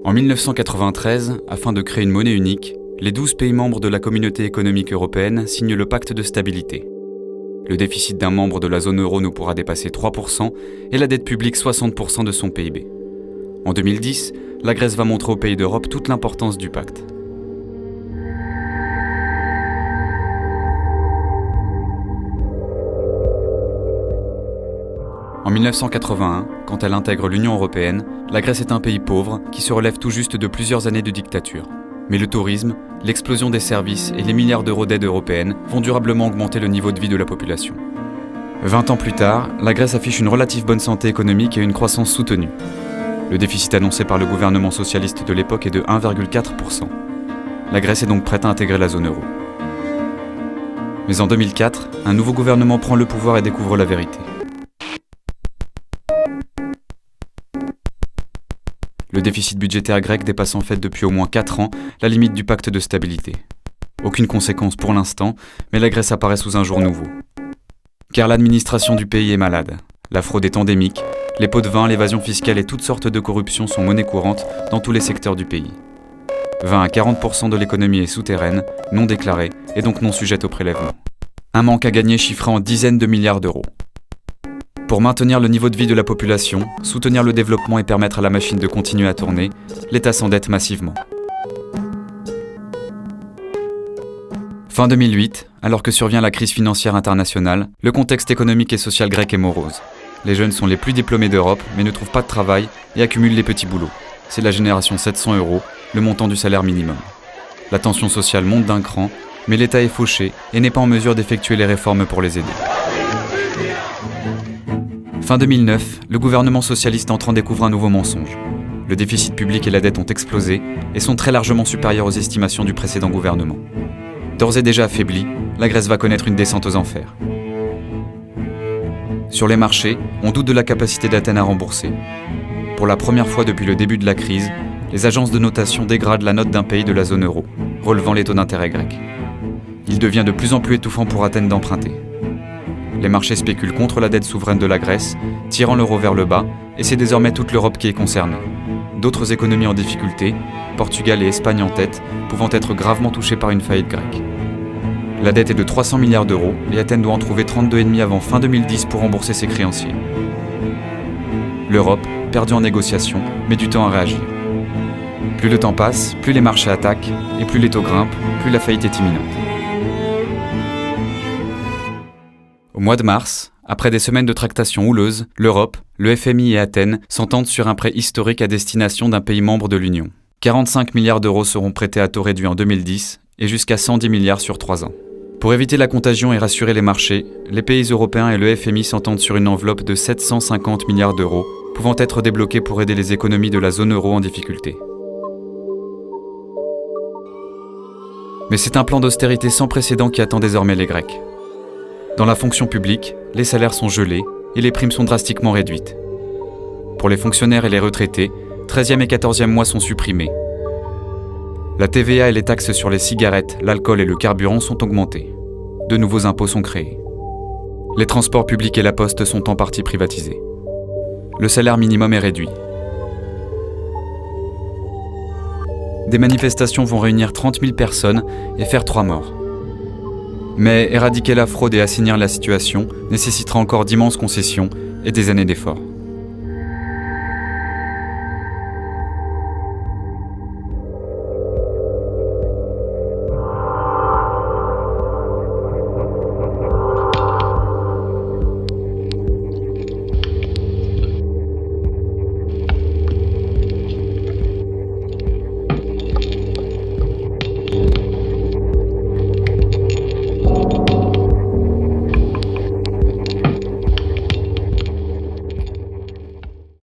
En 1993, afin de créer une monnaie unique, les 12 pays membres de la Communauté économique européenne signent le pacte de stabilité. Le déficit d'un membre de la zone euro ne pourra dépasser 3% et la dette publique 60% de son PIB. En 2010, la Grèce va montrer aux pays d'Europe toute l'importance du pacte. En 1981, quand elle intègre l'Union européenne, la Grèce est un pays pauvre qui se relève tout juste de plusieurs années de dictature. Mais le tourisme, l'explosion des services et les milliards d'euros d'aide européenne vont durablement augmenter le niveau de vie de la population. 20 ans plus tard, la Grèce affiche une relative bonne santé économique et une croissance soutenue. Le déficit annoncé par le gouvernement socialiste de l'époque est de 1,4%. La Grèce est donc prête à intégrer la zone euro. Mais en 2004, un nouveau gouvernement prend le pouvoir et découvre la vérité. Le déficit budgétaire grec dépasse en fait depuis au moins 4 ans la limite du pacte de stabilité. Aucune conséquence pour l'instant, mais la Grèce apparaît sous un jour nouveau. Car l'administration du pays est malade. La fraude est endémique, les pots de vin, l'évasion fiscale et toutes sortes de corruptions sont monnaie courante dans tous les secteurs du pays. 20 à 40% de l'économie est souterraine, non déclarée et donc non sujette au prélèvement. Un manque à gagner chiffré en dizaines de milliards d'euros. Pour maintenir le niveau de vie de la population, soutenir le développement et permettre à la machine de continuer à tourner, l'État s'endette massivement. Fin 2008, alors que survient la crise financière internationale, le contexte économique et social grec est morose. Les jeunes sont les plus diplômés d'Europe, mais ne trouvent pas de travail et accumulent les petits boulots. C'est la génération 700 €, le montant du salaire minimum. La tension sociale monte d'un cran, mais l'État est fauché et n'est pas en mesure d'effectuer les réformes pour les aider. Fin 2009, le gouvernement socialiste entrant découvre un nouveau mensonge. Le déficit public et la dette ont explosé et sont très largement supérieurs aux estimations du précédent gouvernement. D'ores et déjà affaiblie, la Grèce va connaître une descente aux enfers. Sur les marchés, on doute de la capacité d'Athènes à rembourser. Pour la première fois depuis le début de la crise, les agences de notation dégradent la note d'un pays de la zone euro, relevant les taux d'intérêt grecs. Il devient de plus en plus étouffant pour Athènes d'emprunter. Les marchés spéculent contre la dette souveraine de la Grèce, tirant l'euro vers le bas, et c'est désormais toute l'Europe qui est concernée. D'autres économies en difficulté, Portugal et Espagne en tête, pouvant être gravement touchées par une faillite grecque. La dette est de 300 milliards d'euros et Athènes doit en trouver 32,5 avant fin 2010 pour rembourser ses créanciers. L'Europe, perdue en négociation, met du temps à réagir. Plus le temps passe, plus les marchés attaquent, et plus les taux grimpent, plus la faillite est imminente. Au mois de mars, après des semaines de tractations houleuses, l'Europe, le FMI et Athènes s'entendent sur un prêt historique à destination d'un pays membre de l'Union. 45 milliards d'euros seront prêtés à taux réduit en 2010 et jusqu'à 110 milliards sur 3 ans. Pour éviter la contagion et rassurer les marchés, les pays européens et le FMI s'entendent sur une enveloppe de 750 milliards d'euros, pouvant être débloquée pour aider les économies de la zone euro en difficulté. Mais c'est un plan d'austérité sans précédent qui attend désormais les Grecs. Dans la fonction publique, les salaires sont gelés et les primes sont drastiquement réduites. Pour les fonctionnaires et les retraités, 13e et 14e mois sont supprimés. La TVA et les taxes sur les cigarettes, l'alcool et le carburant sont augmentées. De nouveaux impôts sont créés. Les transports publics et la poste sont en partie privatisés. Le salaire minimum est réduit. Des manifestations vont réunir 30 000 personnes et faire 3 morts. Mais éradiquer la fraude et assainir la situation nécessitera encore d'immenses concessions et des années d'efforts.